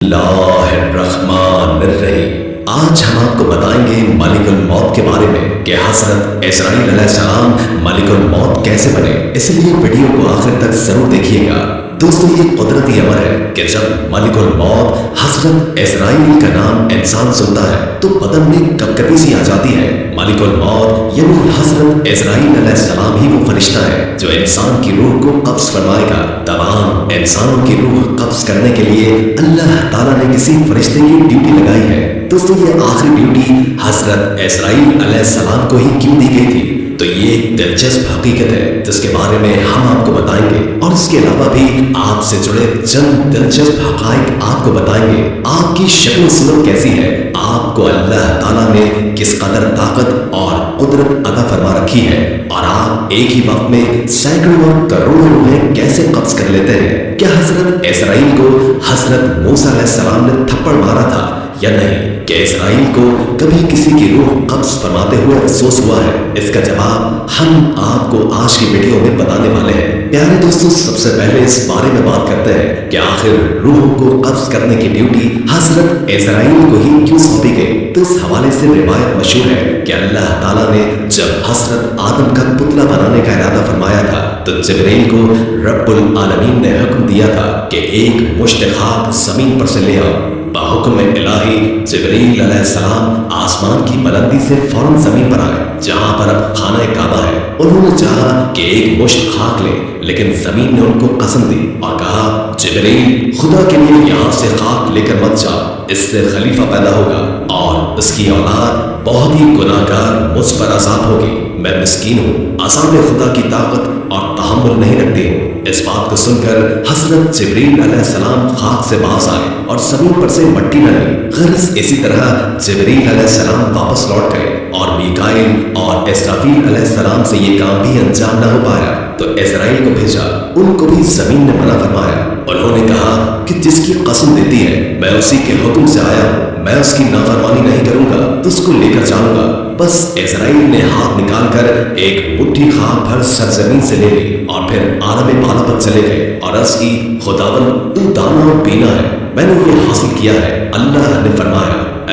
बिस्मिल्लाहिर्रहमानिर्रहीम। आज हम आपको बताएंगे मलिकुल मौत के बारे में कि हज़रत इस्राईल अलैहिस्सलाम मलिकुल मौत कैसे बने। इसलिए वीडियो को आखिर तक जरूर देखिएगा। दोस्तों, ये कुदरती अमर है कि जब मलिकुल मौत हज़रत इस्राईल का नाम इंसान सुनता है तो बदन में कपकपी सी आ जाती है। मलिकुल मौत यानी हज़रत इस्राईल अलैहिस्सलाम ही वो फरिश्ता है जो इंसान की रूह को कब्ज फरमाएगा। तमाम इंसानों की रूह कब्ज करने के लिए अल्लाह ताला ने किसी फरिश्ते की ड्यूटी लगाई है। दोस्तों, ये आखिरी ड्यूटी हज़रत इस्राईल अलैहिस्सलाम को ही क्यों दी गई थी? तो ये एक दिलचस्प हकीकत है जिसके बारे में हम आपको बताएंगे और इसके अलावा भी आपसे जुड़े चंद दिलचस्प हकाइक आपको बताएंगे। आपकी शक्ल सूरत कैसी है, आपको अल्लाह ताला ने किस कदर ताकत और कुदरत अता फरमा रखी है और आप एक ही वक्त में सैकड़ों और करोड़ों रूहें कैसे कब्ज कर लेते हैं। क्या हजरत इस्राईल को हजरत मूसा अलैहिस्सलाम ने थप्पड़ मारा था या नहीं? कि इस्राईल को कभी किसी की रूह कब्ज फरमाते हुए अफसोस हुआ है? इसका जवाब हम आपको आज की वीडियो में बताने वाले हैं। प्यारे दोस्तों, सबसे पहले इस बारे में बात करते हैं कि आखिर रूह को कब्ज करने की ड्यूटी हजरत इस्राईल को ही क्यों सौंपी गई। तो इस हवाले से रिवायत मशहूर है कि अल्लाह ताला ने जब हजरत आदम का पुतला बनाने का इरादा फरमाया था तो जिब्रील को रब्बुल आलमीन ने हुक्म दिया था कि एक मुश्त खाक जमीन पर से ले आओ। बाहुक्म इलाही जिब्रील अलैहिस्सलाम आसमान की बुलंदी से फौरन जमीन पर आए जहां पर अब खाना काबा है। उन्होंने चाहा कि एक मुश्त खाक ले, लेकिन जमीन ने उनको कसम दी और कहा, जिब्रील, खुदा के लिए यहाँ से खाक लेकर मत जाओ, इससे खलीफा पैदा होगा और उसकी औलाद बहुत ही गुनाहगार मुझ पर आजाद होगी। मैं मिस्कीन हूँ, अज़ाब खुदा की ताकत और तहम्मुल नहीं रखती हूँ। इस बात को सुनकर हजरत जिब्रील अलैहिस्सलाम खाक से बाहर आए और जमीन पर से मट्टी न ली। गर्ज इसी तरह जिब्रील अलैहिस्सलाम वापस लौट गए और मीकाईल और इसराफील अलैहिस्सलाम से ये काम भी अंजाम न हो पाया तो इस्राईल को भेजा। उनको भी जमीन ने मना फरमाया। उन्होंने कहा कि जिसकी कसम देती है मैं उसी के हुक्म से आया हूँ, मैं उसकी नाफरमानी नहीं करूंगा तो उसको लेकर जाऊंगा। बस इस्राईल ने हाथ निकालकर एक मुट्ठी खाक भर सरजमीन से ले ली और फिर आलम बाला पर चले गए और अर्ज की, खुदावन तू दाना और पीना है, मैंने ये हासिल किया है। अल्लाह ने फरमाया, ऐ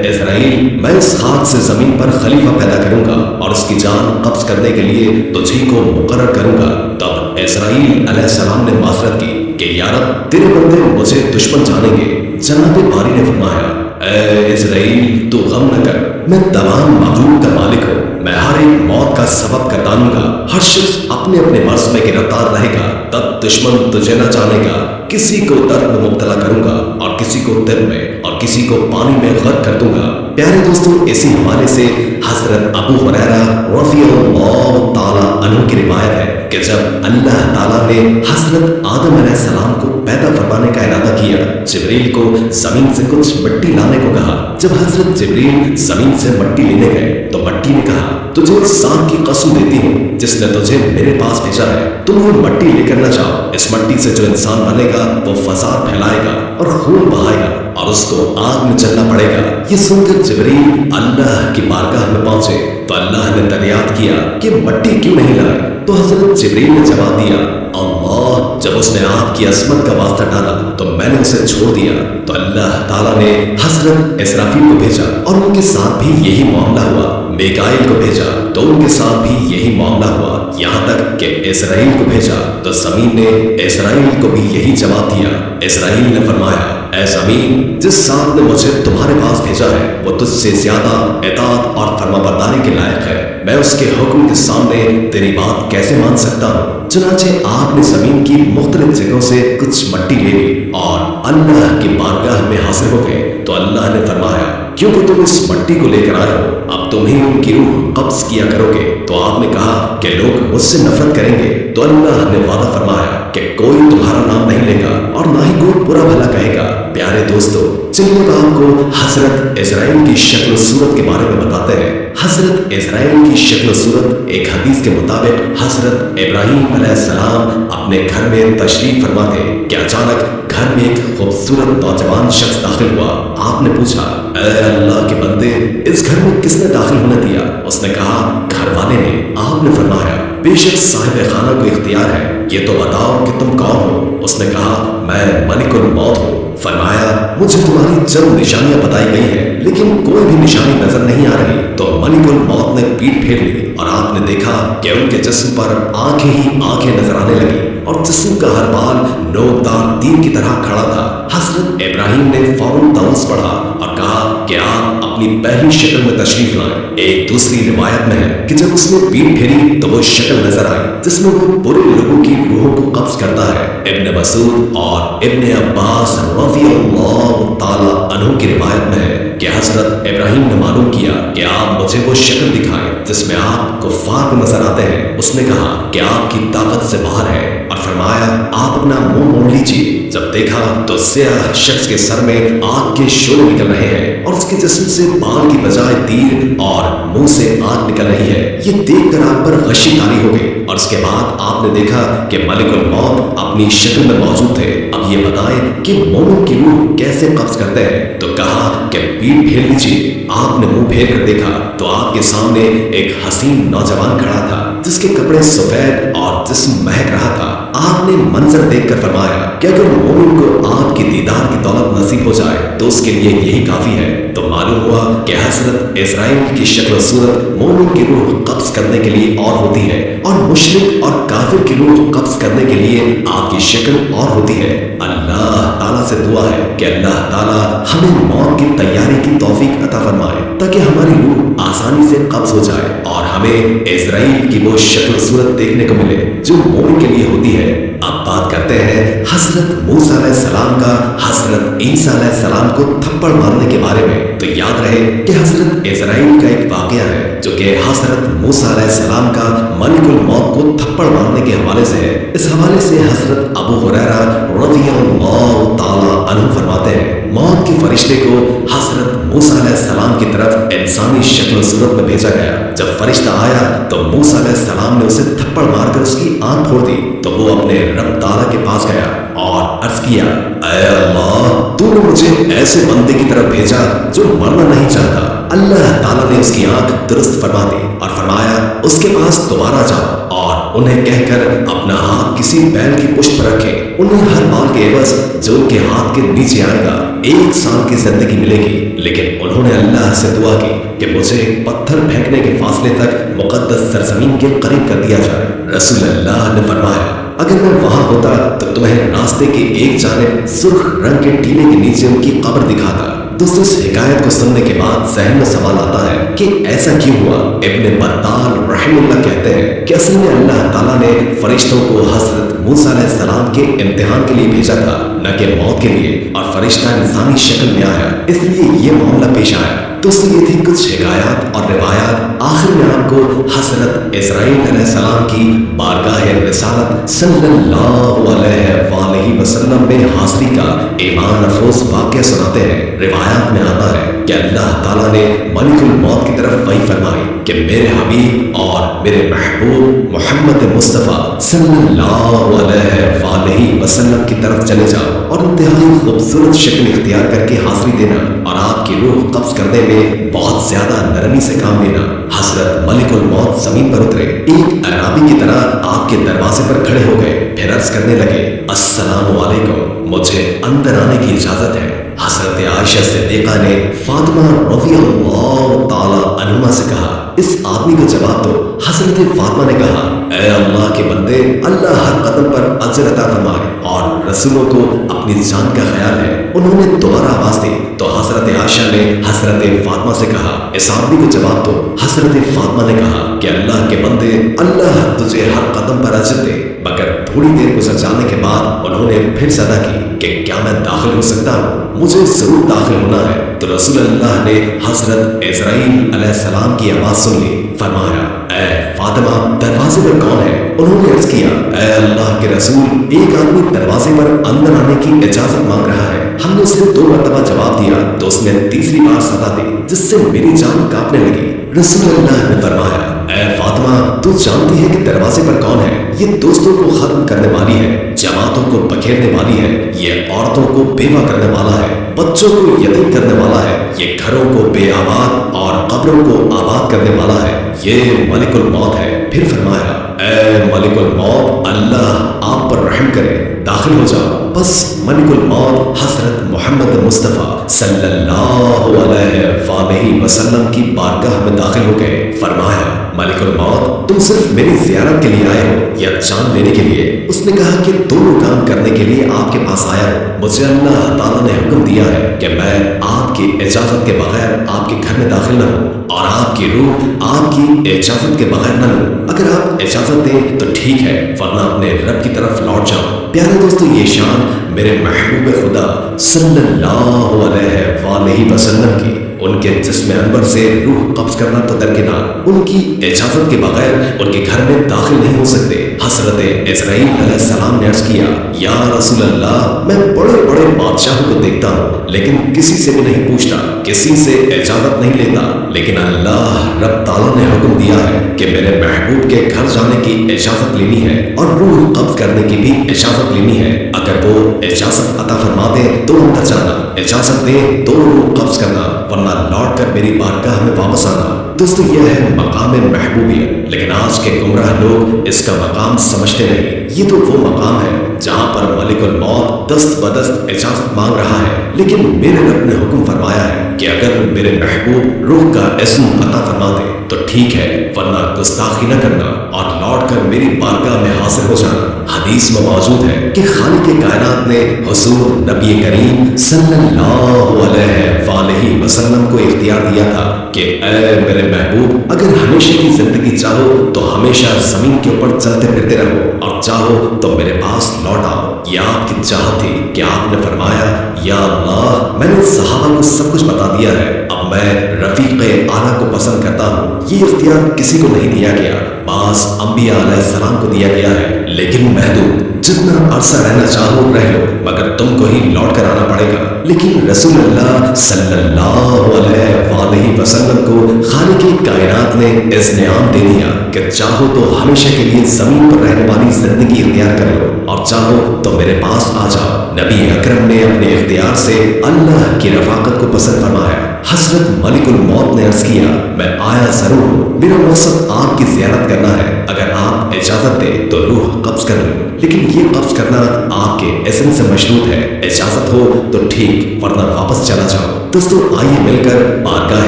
इस्राईल, मैं इस खाक से जमीन पर खलीफा पैदा करूंगा और उसकी जान कब्ज करने के लिए तुझी को मुकर्रर करूंगा। तब इस्राईल अलैहिस्सलाम ने माजरत की कि या रब, तेरे बंदे मुझे दुश्मन जानेंगे। जनाब बारी ने फरमाया, ऐ इस्राईल, तू गम न कर, मैं तमाम मखलूक का मालिक हूँ, मैं हर एक मौत का सबब करदानूंगा। हर शख्स अपने अपने मर्ज में गिरफ्तार रहेगा, तब दुश्मन तुझे न जानेगा। किसी को दर्द में मुब्तला करूंगा और किसी को तिल में और किसी को पानी में गर्क कर दूंगा। प्यारे दोस्तों, इसी हवाले से हजरत अबू हुरैरा रज़ियल्लाहु ताला अन्हु की रिवायत है कि जब अल्लाह ताला ने हजरत आदम अलैहिस्सलाम को पैदा फरमाने का इरादा किया, जिब्रील को जमीन से कुछ मिट्टी लाने को कहा। जब हजरत जिब्रील जमीन से मिट्टी लेने गए तो मिट्टी ने कहा, तुझे उस सांप की कसम देती हूँ जिसने तुझे मेरे पास भेजा है, तुम वो मिट्टी लेकर न जाओ। इस मिट्टी से जो इंसान बनेगा वो फसाद फैलाएगा और खून बहाएगा और उसको आग में जलना पड़ेगा। ये सुनकर जिब्रील अल्लाह की बारगाह में पहुंचे तो अल्लाह ने दरियाफ्त किया कि मिट्टी क्यों नहीं लाई। तो हजरत जिब्रील ने जवाब दिया, अल्लाह, जब उसने आपकी असमत का वास्ता डाला तो मैंने उसे छोड़ दिया। तो अल्लाह ताला ने हजरत इसराफील को भेजा और उनके साथ भी यही मामला हुआ। मीकाईल को भेजा तो उनके साथ भी यही मामला हुआ। यहाँ तक कि इस्राईल को भेजा तो जमीन ने इस्राईल को भी यही जवाब दिया। इस्राईल ने फरमाया, ऐ ज़मीन, जिस सांप ने मुझे तुम्हारे पास भेजा है वो तुझसे ज्यादा इताअत और फरमाबरदारी के लायक है। मैं उसके हुक्म के सामने तेरी बात कैसे मान सकता हूँ? चुनाचे आपने जमीन की मुख्तलिफ जगहों से कुछ मिट्टी ले ली और अल्लाह की बारगाह में हाजिर हो गए। तो अल्लाह ने फरमाया, क्योंकि तुम इस मिट्टी को लेकर आए हो, अब तुम ही उनकी रूह कब्ज किया करोगे। तो आपने कहा कि लोग मुझसे नफरत करेंगे। तो अल्लाह ने वादा फरमाया कि कोई तुम्हारा नाम नहीं लेगा और ना ही कोई बुरा भला कहेगा। प्यारे दोस्तों, चलिए अब आपको हजरत इस्राईल की शक्ल सूरत के बारे में बताते हैं। हजरत इस्राईल की शक्ल सूरत एक हदीस के मुताबिक हजरत इब्राहीम अलैहिस्सलाम अपने घर में तशरीफ फरमा थे कि अचानक घर में एक खूबसूरत नौजवान शख्स दाखिल हुआ। आपने पूछा, ऐ अल्लाह के बंदे, इस घर में किसने दाखिल होने दिया? उसने कहा, घर वाले ने। आपने फरमाया, बेशक साहिब खाना को इख्तियार है, ये तो बताओ कि तुम कौन हो? उसने कहा, मैं मलिकुल मौत हूँ। फरमाया मुझे तुम्हारी चंद निशानियां बताई गई हैं, लेकिन कोई भी निशानी नजर नहीं आ रही। तो मलिकुल मौत ने पीठ फेर ली और आपने देखा कि उनके जिस्म पर आंखें ही आंखें नजर आने लगी और जिस्म का हर बाल नोकदार तीर की तरह खड़ा था। हजरत इब्राहिम ने फौरन ताउस पढ़ा और कहा कि आप अपनी पहली शक्ल में तशरीफ लाएं। एक दूसरी रिवायत में है कि जब उसने पीठ फेरी तो वो शक्ल नजर आई जिसमें वो बुरे लोगों की रूहों को कब्ज करता है। इब्न मसूद और इब्न अब्बास रज़ियल्लाहु ताला अन्हु की रिवायत में है कि हजरत इब्राहिम ने मालूम किया कि आप मुझे वो शक्ल दिखाएं जिसमें आप कुफ्फार को नजर आते हैं। उसने कहा कि आपकी ताकत से बाहर है और फरमाया आप अपना मुंह मोड़ लीजिए। जब देखा तो स्याह शख्स के सर में आग के शोले निकल रहे हैं और उसके जिस्म से बाल की बजाय तीर और मुंह से आग निकल रही है। ये देखकर आप पर गशी तारी हो गई और उसके बाद आपने देखा कि मलिकुल मौत अपनी शक्ल में मौजूद थे। अब ये बताएं कि मोमिन की रूह कैसे कब्ज करते हैं। तो कहा कि पीठ फेर लीजिए। आपने मुंह फेर कर देखा तो आपके सामने एक हसीन नौजवान खड़ा था जिसके कपड़े सफेद और जिस्म महक रहा था। आपने मंजर देखकर फरमाया कि अगर मोमिन को आपकी दीदार की दौलत नसीब हो जाए तो उसके लिए यही काफी है। तो मालूम हुआ कि हजरत इस्राइल की शक्ल सूरत मोमिन की रूह कब्ज करने के लिए और होती है और मुशरिक और काफिर की रूह कब्ज करने के लिए आपकी शक्ल और होती है। अल्लाह ताला से दुआ है कि अल्लाह ताला हमें मौत की तैयारी की तौफीक अता फरमाए ताकि हमारी रूह आसानी से कब्ज हो जाए और हमें इस्राइल की वो शक्ल सूरत देखने को मिले जो मोमिन के लिए होती है। अब बात करते हैं हजरत मूसा अलैहिस्सलाम का हजरत ईसा अलैहिस्सलाम को थप्पड़ मारने के बारे में। तो याद रहे कि हजरत इस्राइल का एक वाकया है जो कि हजरत मूसा अलैहिस्सलाम का मलिकुल मौत को थप्पड़ मारने के हवाले से है। इस हवाले से हजरत अबू हुरैरा रज़ियल्लाहु ताला अन्हु फरमाते हैं मौत के फरिश्ते को हजरत मूसा अलैहिस्सलाम की तरफ इंसानी शक्ल सूरत में भेजा गया। जब फरिश्ता आया तो मूसा अलैहिस्सलाम ने उसे थप्पड़ मारकर उसकी आंख फोड़ दी। तो वो अपने रब ताला के पास गया और अर्ज किया, ऐ अल्लाह तूने मुझे ऐसे बंदे की तरफ भेजा जो मरना नहीं चाहता। अल्लाह ताला ने उसकी आंख दुरुस्त फरमा दी और फरमाया उसके पास दोबारा जाओ और उन्हें कहकर अपना हाथ किसी बैल की पुष्ट पर रखे। उन्हें हर बाल के एवज जो उनके हाथ के नीचे आएगा 1 साल की जिंदगी मिलेगी। लेकिन उन्होंने अल्लाह से दुआ की कि मुझे पत्थर फेंकने के फासले तक मुकद्दस सरजमीन के करीब कर दिया जाए। रसूल अल्लाह ने फरमाया अगर मैं वहां होता तो तुम्हें रास्ते के एक जानिब सुर्ख रंग के टीले के नीचे उनकी कब्र दिखाता। दोस्तों इस हिकायत को सुनने के बाद जहन में सवाल आता है कि ऐसा क्यों हुआ। इब्न बत्ताल रहमुल्लाह कहते हैं कि असल में अल्लाह ताला ने फरिश्तों को हजरत मूसा अलैहिस्सलाम के इम्तिहान के लिए भेजा था न कि मौत के लिए, और फरिश्ता इंसानी शक्ल में आया इसलिए ये मामला पेश आया। दोस्तों ये थी कुछ हिकायत और रिवायात। आखिर में आपको हजरत इस्राइल अलैहिस्सलाम की बारगाह रिसालत सल्लल्लाहु अलैहि वसल्लम में हाजिरी का ईमान अफरोज वाक़या सुनाते हैं। रिवायात में आता है कि अल्लाह ताला ने मलिकुल मौत की तरफ वही फरमाई कि मेरे हबीब और मेरे महबूब मोहम्मद मुस्तफ़ा सल्लल्लाहु अलैहि वसल्लम की तरफ चले जाओ और इंतहाई खूबसूरत शक्ल इख्तियार करके हाजिरी देना और आपकी रूह कब्ज करने में बहुत ज्यादा नरमी से काम लेना। हजरत मलिकुल मौत जमीन पर उतरे, एक अराबी की तरह आपके दरवाजे पर खड़े हो गए, फिर अर्ज करने लगे अस्सलामु अलैकुम, मुझे अंदर आने की इजाजत है। हजरत आयशा सिद्दीक़ा ने फातिमा रज़ियल्लाहु ताला अन्हा से कहा। इस आदमी को जवाब दो। हजरत फातिमा ने कहा, ऐ अल्लाह के बंदे, अल्लाह हर कदम पर अजर अता फरमाए और रसूलों को अपनी जान का ख्याल है। उन्होंने दोबारा आवाज दी तो हजरत आयशा ने हजरत फातिमा से कहा, इस आदमी को जवाब दो। हजरत फातिमा ने कहा कि अल्लाह के बंदे, अल्लाह तुझे हर कदम पर अजर दे। मगर थोड़ी देर गुजर जाने के बाद उन्होंने फिर सदा की कि क्या मैं दाखिल हो सकता हूँ, मुझे जरूर दाखिल होना है। तो रसूल अल्लाह ने हजरत इस्राइल अलैहिस्सलाम की आवाज सुन ली। फरमाया, ऐ फातिमा दरवाजे पर कौन है? उन्होंने अर्ज किया, ऐ अल्लाह के रसूल, एक आदमी दरवाजे पर अंदर आने की इजाजत मांग रहा है। हमने उसे 2 मरतबा जवाब दिया तो उसने तीसरी बार सदा दी जिससे मेरी जान कांपने लगी। रसूल अल्लाह ने फरमाया, ऐ फातिमा तू जानती है कि दरवाजे पर कौन है? ये दोस्तों को खत्म करने वाली है, जमातों को बखेरने वाली है, ये औरतों को बेवा करने वाला है, बच्चों को यतीम करने वाला है, ये घरों को बेआबाद और कब्रों को आबाद करने वाला है, ये मलिकुल मौत है। फिर फरमाया, ऐ मलिकुल मौत, अल्लाह आप पर रहम करे, दाखिल हो जाओ। बस मलिकुल मौत हजरत मोहम्मद मुस्तफ़ा सल्लल्लाहु अलैहि वसल्लम की बारगाह में दाखिल हो गए। फरमाया, मलिकुल मौत तुम सिर्फ मेरी ज़ियारत के लिए आए हो या जान लेने के लिए? उसने कहा कि दोनों काम करने के लिए आपके पास आया हूँ। मुझे अल्लाह ताला ने हुक्म दिया है कि मैं आपकी इजाजत के बगैर आपके घर में दाखिल न हूँ और आपकी रूह आपकी इजाजत के बगैर न लूं। अगर आप इजाजत दें तो ठीक है, वरना अपने रब की तरफ लौट जाओ। प्यारे दोस्तों, ये शान मेरे महबूब खुदा सल्लल्लाहु अलैहि वसल्लम की, उनके जिस्म अनवर से रूह कब्ज करना तो दरकिनार, उनकी इजाजत के बगैर उनके घर में दाखिल नहीं हो सकते। हजरत इस्राईल अलैहिस्सलाम ने अर्ज किया, या रसूल अल्लाह, मैं बड़े बड़े बादशाहों को देखता हूँ लेकिन किसी से भी नहीं पूछता, किसी से इजाजत नहीं लेता, लेकिन अल्लाह रब ताला ने हुक्म दिया है कि मेरे महबूब के घर जाने की इजाजत लेनी है और रूह कब्ज करने की भी इजाजत लेनी है। अगर वो इजाजत अता फरमा दे तो अंदर जाना, इजाजत दे तो रूह कब्ज करना, वरना लौट कर मेरी बारगाह में वापस आना। दोस्तों, यह है मकाम महबूबियत, लेकिन आज के गुमराह लोग इसका मकाम समझते नहीं। ये तो वो मकाम है जहाँ पर मलिकुल मौत दस्त बदस्त इजाजत मांग रहा है, लेकिन मेरे रब ने हुक्म फरमाया है कि अगर मेरे महबूब रूह का इस्म अता फरमा दे तो ठीक है, वरना गुस्ताखी न करना और लौट कर मेरी बारगाह में हाजिर हो जाना। हदीस में मौजूद है कि खालिक कायनात ने हुजूर नबी करीम सल्लल्लाहु अलैहि वसल्लम को इख्तियार दिया था कि ऐ मेरे महबूब, अगर हमेशा की जिंदगी चाहो तो हमेशा जमीन के ऊपर चलते फिरते रहो और चाहो तो मेरे पास लौट आओ। यह आपकी चाहत थी कि आपने फरमाया, या अल्लाह, मैंने सहाबा को सब कुछ बता दिया है, अब मैं रफीक़े आला को पसंद करता हूँ। ये इख्तियार किसी को नहीं दिया गया, बास अंबिया अलैहिस्सलाम को दिया गया है। लेकिन महदूद, जितना अरसा रहना चाहो रह लो, मगर तुमको ही लौट कर आना पड़ेगा। लेकिन रसूलुल्लाह सल्लल्लाहु अलैहि वसल्लम को खालिक कायनात ने इज़्निआम दे दिया कि चाहो तो हमेशा के लिए जमीन पर रहने वाली जिंदगी इख्तियार कर लो और चाहो तो मेरे पास आ जाओ। नबी अकरम ने अपने इख्तियार से अल्लाह की रफाकत को पसंद फरमाया। हजरत मलिकुल मौत ने अर्ज किया, मैं आया जरूर हूँ, मेरा मकसद आपकी ज़ियारत करना है, अगर आप इजाजत दे तो रूह कब्ज कर लूं, लेकिन ये कब्ज करना आपके इज़्न से मशरूत है। इजाजत हो तो ठीक, वरना वापस चला जाओ। दोस्तों, आइए मिलकर बारगाह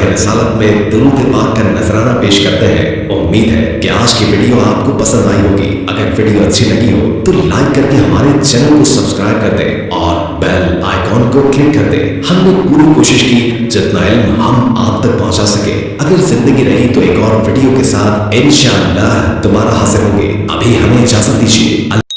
रिसालत में दुरूद पाक का नजराना पेश करते हैं। उम्मीद है कि आज की वीडियो आपको पसंद आई होगी। अगर वीडियो अच्छी लगी हो तो लाइक करके हमारे चैनल को सब्सक्राइब कर दें और बेल आइकॉन को क्लिक कर दें। हमने पूरी कोशिश की जितना इल्म हम आप तक पहुंचा सके। अगर जिंदगी रही तो एक और वीडियो के साथ इंशाअल्लाह दोबारा हाजिर होंगे। अभी हमें इजाजत दीजिए।